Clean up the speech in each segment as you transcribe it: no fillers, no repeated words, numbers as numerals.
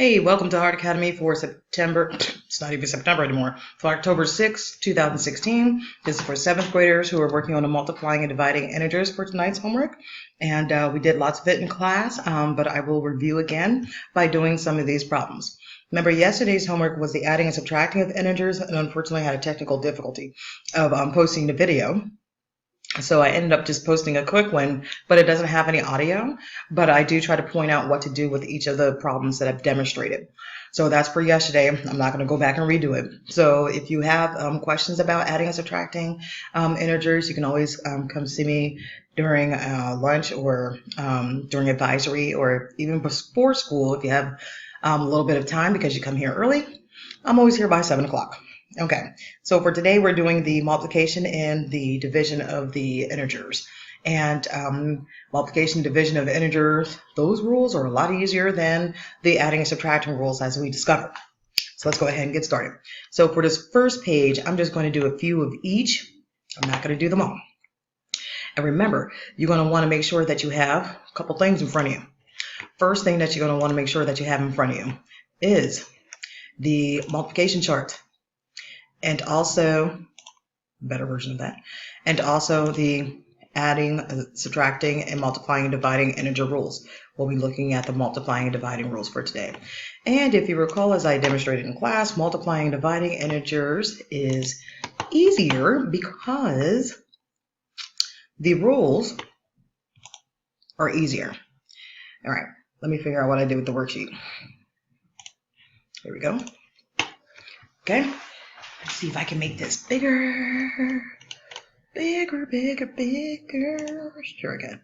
Hey, welcome to Heart Academy for September, it's not even September anymore, for October 6, 2016. This is for 7th graders who are working on the multiplying and dividing integers for tonight's homework. And we did lots of it in class, but I will review again by doing some of these problems. Remember, yesterday's homework was the adding and subtracting of integers, and unfortunately I had a technical difficulty of posting the video. So I ended up just posting a quick one, but it doesn't have any audio, but I do try to point out what to do with each of the problems that I've demonstrated. So that's for yesterday. I'm not going to go back and redo it. So if you have questions about adding and subtracting integers, you can always come see me during lunch or during advisory, or even before school if you have a little bit of time because you come here early. I'm always here by 7 o'clock. Okay, so for today we're doing the multiplication and the division of the integers. And multiplication, division of integers, those rules are a lot easier than the adding and subtracting rules, as we discovered. So let's go ahead and get started. So for this first page, I'm just going to do a few of each. I'm not going to do them all. And remember, you're going to want to make sure that you have a couple things in front of you. First thing that you're going to want to make sure that you have in front of you is the multiplication chart. And also, better version of that, and also the adding, subtracting, and multiplying and dividing integer rules. We'll be looking at the multiplying and dividing rules for today. And if you recall, as I demonstrated in class, multiplying and dividing integers is easier because the rules are easier. All right, let me figure out what I did with the worksheet. Here we go. Okay. Let's see if I can make this bigger. Bigger. Sure I can.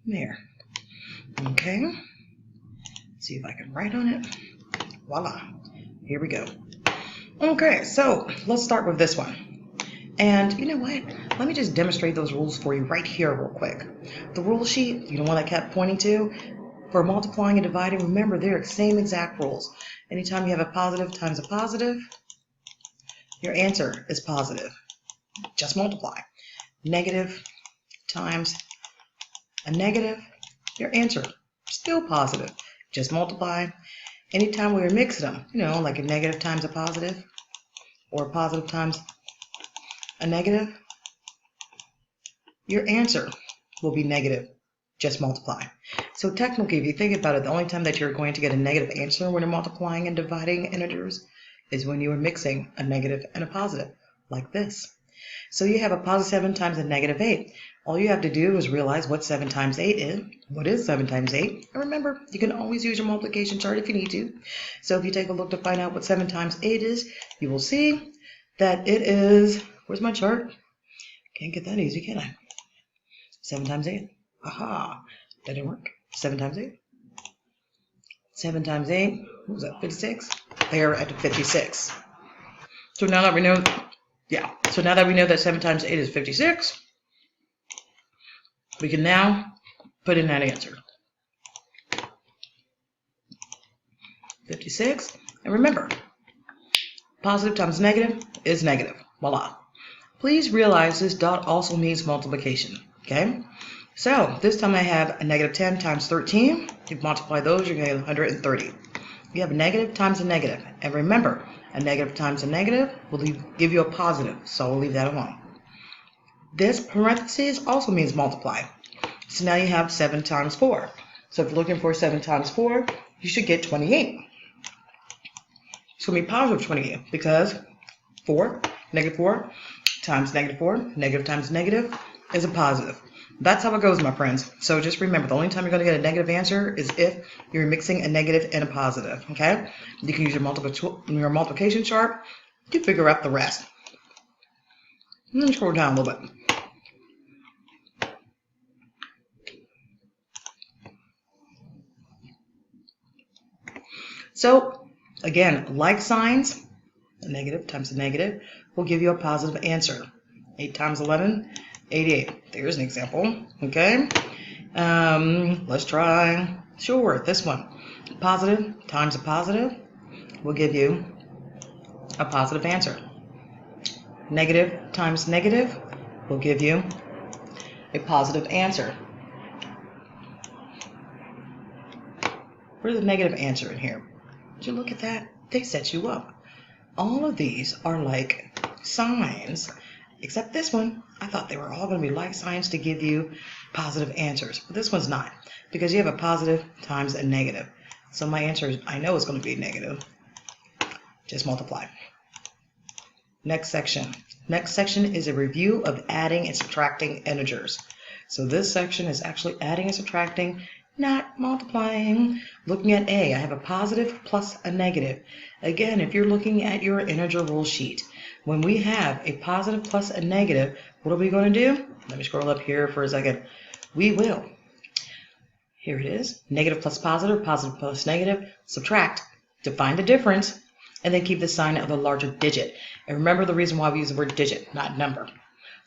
There. Okay. Let's see if I can write on it. Voila. Here we go. Okay, so let's start with this one. And you know what? Let me just demonstrate those rules for you right here real quick. The rule sheet, you know what I kept pointing to? For multiplying and dividing, remember they're the same exact rules. Anytime you have a positive times a positive, your answer is positive. Just multiply. Negative times a negative, your answer still positive. Just multiply. Anytime we were mixing them, you know, like a negative times a positive or a positive times a negative, your answer will be negative. Just multiply. So technically, if you think about it, the only time that you're going to get a negative answer when you're multiplying and dividing integers is when you are mixing a negative and a positive, like this. So you have a positive 7 times a negative 8. All you have to do is realize what 7 times 8 is. What is 7 times 8? And remember, you can always use your multiplication chart if you need to. So if you take a look to find out what 7 times 8 is, you will see that it is, where's my chart? Can't get that easy, can I? 7 times 8. Aha, that didn't work. 7 times 8. 7 times 8, what was that, 56? They're at 56. So now that we know, that 7 times 8 is 56, we can now put in that answer. 56, and remember, positive times negative is negative. Voila. Please realize this dot also means multiplication, okay? So this time I have a negative 10 times 13. You multiply those, you're going to get 130. You have a negative times a negative. And remember, a negative times a negative will give you a positive, so we'll leave that alone. This parentheses also means multiply. So now you have 7 times 4. So if you're looking for 7 times 4, you should get 28. It's going to be positive 28 because 4 times negative 4, negative times negative is a positive. That's how it goes, my friends. So just remember, the only time you're going to get a negative answer is if you're mixing a negative and a positive, okay? You can use your multiplication chart to figure out the rest. Let me scroll down a little bit. So, again, like signs, a negative times a negative will give you a positive answer. 8 times 11, 88. There's an example, okay? Let's try, sure, this one. Positive times a positive will give you a positive answer. Negative times negative will give you a positive answer. Where's the negative answer in here? Did you look at that? They set you up. All of these are like signs, except this one. I thought they were all going to be like signs to give you positive answers, but this one's not, because you have a positive times a negative. So my answer is, I know it's going to be negative. Just multiply. Next section. Next section is a review of adding and subtracting integers. So this section is actually adding and subtracting, not multiplying. Looking at A, I have a positive plus a negative. Again, if you're looking at your integer rule sheet, when we have a positive plus a negative, what are we going to do? Let me scroll up here for a second. We will. Here it is. Negative plus positive, positive plus negative. Subtract to find the difference, and then keep the sign of the larger digit. And remember the reason why we use the word digit, not number.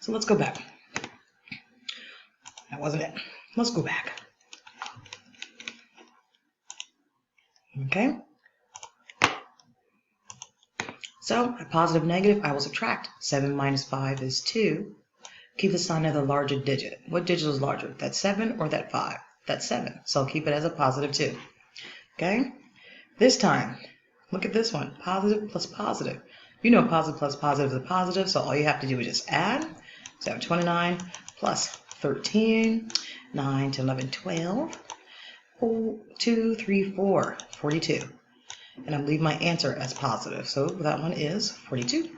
So let's go back. That wasn't it. Let's go back. Okay. So a positive, negative, I will subtract. 7 minus 5 is 2. Keep the sign of the larger digit. What digit is larger? That 7 or that 5? That's 7. So I'll keep it as a positive 2. Okay. This time, look at this one. Positive plus positive. You know positive plus positive is a positive, so all you have to do is just add. So I have 29 plus 13, 9, 10, 11, 12, 4, 2, 3, 4, 42. And I'm leaving my answer as positive. So that one is 42.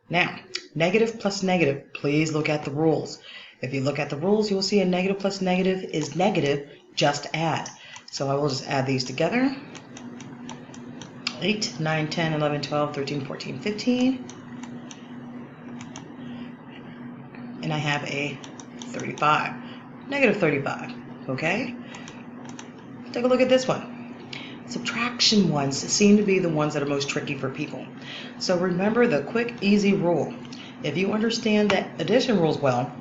Now, negative plus negative, please look at the rules. If you look at the rules, you will see a negative plus negative is negative, just add. So I will just add these together. 8, 9, 10, 11, 12, 13, 14, 15. And I have a 35. Negative 35. Okay? Take a look at this one. Subtraction ones seem to be the ones that are most tricky for people. So remember the quick, easy rule. If you understand that addition rules well,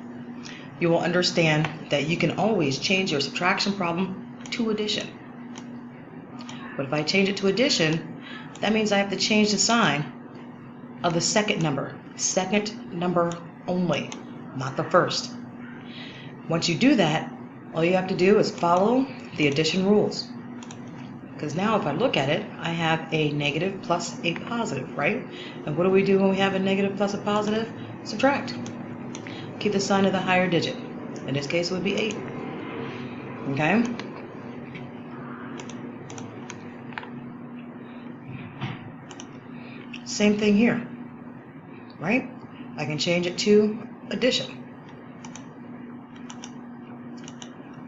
you will understand that you can always change your subtraction problem to addition. But if I change it to addition, that means I have to change the sign of the second number only, not the first. Once you do that, all you have to do is follow the addition rules. Because now if I look at it, I have a negative plus a positive, right? And what do we do when we have a negative plus a positive? Subtract. Keep the sign of the higher digit. In this case, it would be 8. Okay? Same thing here, right? I can change it to addition.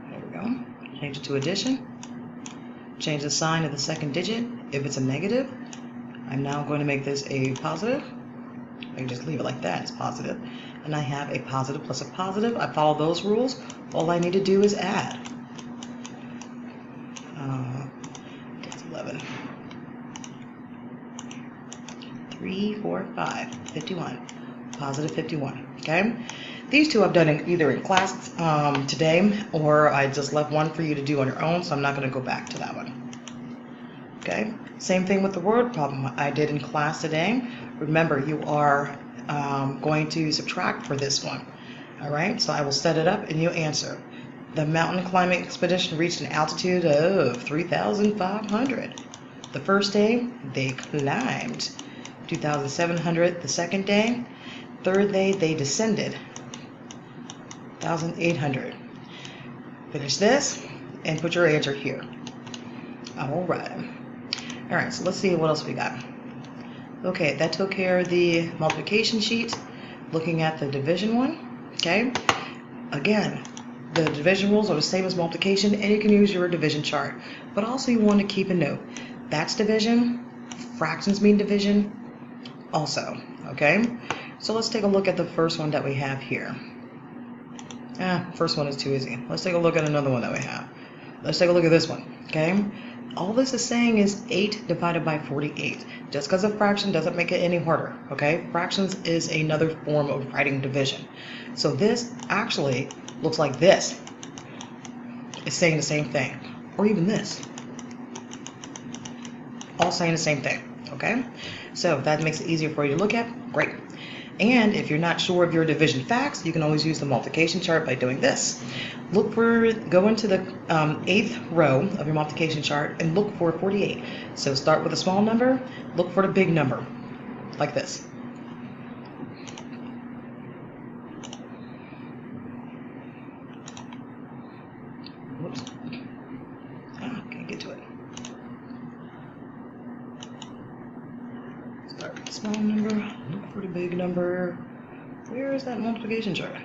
There we go. Change it to addition. Change the sign of the second digit. If it's a negative, I'm now going to make this a positive. I can just leave it like that. It's positive. And I have a positive plus a positive. I follow those rules. All I need to do is add. That's 11. 3, 4, 5, 51. Positive 51. Okay? These two I've done either in class today, or I just left one for you to do on your own, so I'm not going to go back to that one. Okay? Same thing with the word problem I did in class today. Remember, you are going to subtract for this one. Alright? So I will set it up and you answer. The mountain climbing expedition reached an altitude of 3,500. The first day, they climbed 2,700 the second day. Third day, they descended 1,800. Finish this and put your answer here. All right, so let's see what else we got. Okay, that took care of the multiplication sheet. Looking at the division one, okay? Again, the division rules are the same as multiplication, and you can use your division chart. But also you want to keep a note. That's division, fractions mean division also, okay? So let's take a look at the first one that we have here. First one is too easy. Let's take a look at another one that we have. Let's take a look at this one, okay? All this is saying is 8 divided by 48. Just because a fraction doesn't make it any harder, okay? Fractions is another form of writing division. So this actually looks like this. It's saying the same thing. Or even this. All saying the same thing, okay? So if that makes it easier for you to look at, great. And if you're not sure of your division facts, you can always use the multiplication chart by doing this. Go into the 8th row of your multiplication chart and look for 48. So start with a small number, look for the big number, like this. Whoops. Can't get to it. Start with a small number, look for the big number. Where is that multiplication chart?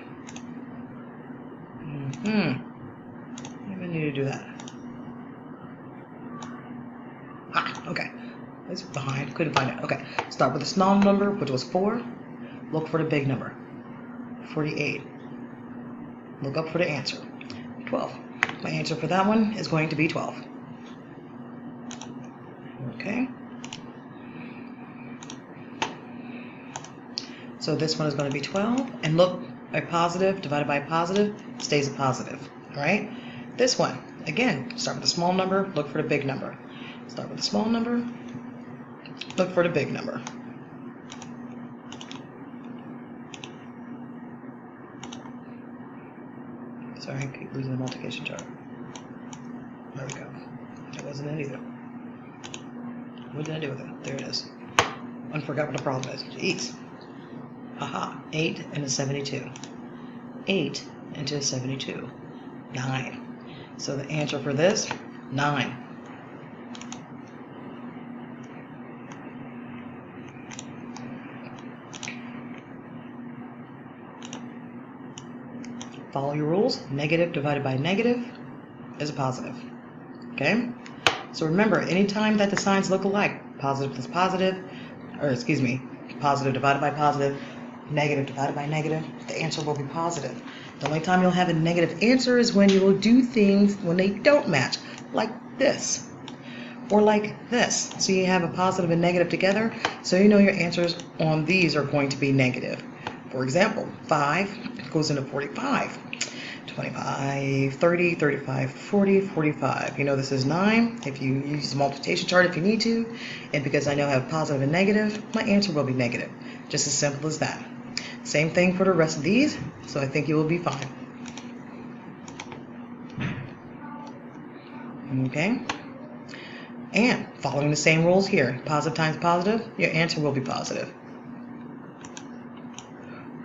Maybe I need to do that. Okay. It's behind. Couldn't find it. Okay. Start with a small number, which was 4. Look for the big number. 48. Look up for the answer. 12. My answer for that one is going to be 12. Okay. So this one is going to be 12. And look, a positive divided by a positive stays a positive. All right. This one, again, start with a small number, look for the big number. Start with a small number, look for the big number. Sorry, I keep losing the multiplication chart. There we go. That wasn't it either. What did I do with it? There it is. I forgot what the problem is. Jeez. Aha. 8 and a 72. 8 into a 72. 9. So the answer for this, 9. Follow your rules. Negative divided by negative is a positive. Okay? So remember, anytime that the signs look alike, positive plus positive, or excuse me, positive divided by positive, negative divided by negative, the answer will be positive. The only time you'll have a negative answer is when you will do things when they don't match, like this, or like this. So you have a positive and negative together, so you know your answers on these are going to be negative. For example, 5 goes into 45, 25, 30, 35, 40, 45. You know this is 9. If you use the multiplication chart if you need to, and because I know I have positive and negative, my answer will be negative. Just as simple as that. Same thing for the rest of these, so I think you will be fine. Okay? And following the same rules here, positive times positive, your answer will be positive.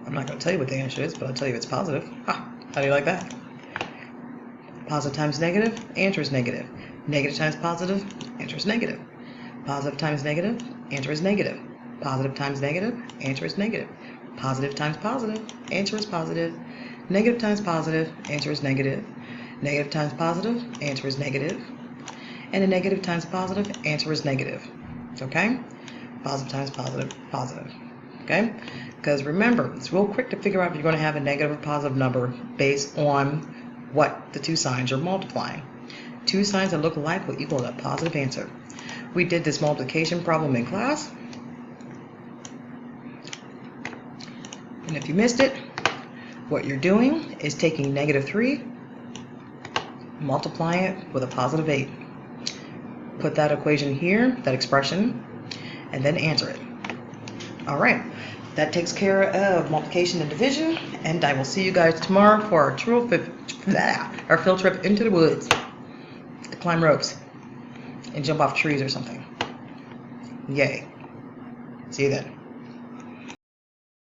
I'm not going to tell you what the answer is, but I'll tell you it's positive. How do you like that? Positive times negative, answer is negative. Negative times positive, answer is negative. Positive times negative, answer is negative. Positive times negative, answer is negative. Positive times positive, answer is positive. Negative times positive, answer is negative. Negative times positive, answer is negative. And a negative times positive, answer is negative. Okay? Positive times positive, positive. Okay? Because remember, it's real quick to figure out if you're going to have a negative or positive number based on what the two signs are multiplying. Two signs that look alike will equal a positive answer. We did this multiplication problem in class. And if you missed it, what you're doing is taking -3, multiplying it with a positive 8. Put that equation here, that expression, and then answer it. All right, that takes care of multiplication and division, and I will see you guys tomorrow for our field trip into the woods to climb ropes and jump off trees or something. Yay. See you then.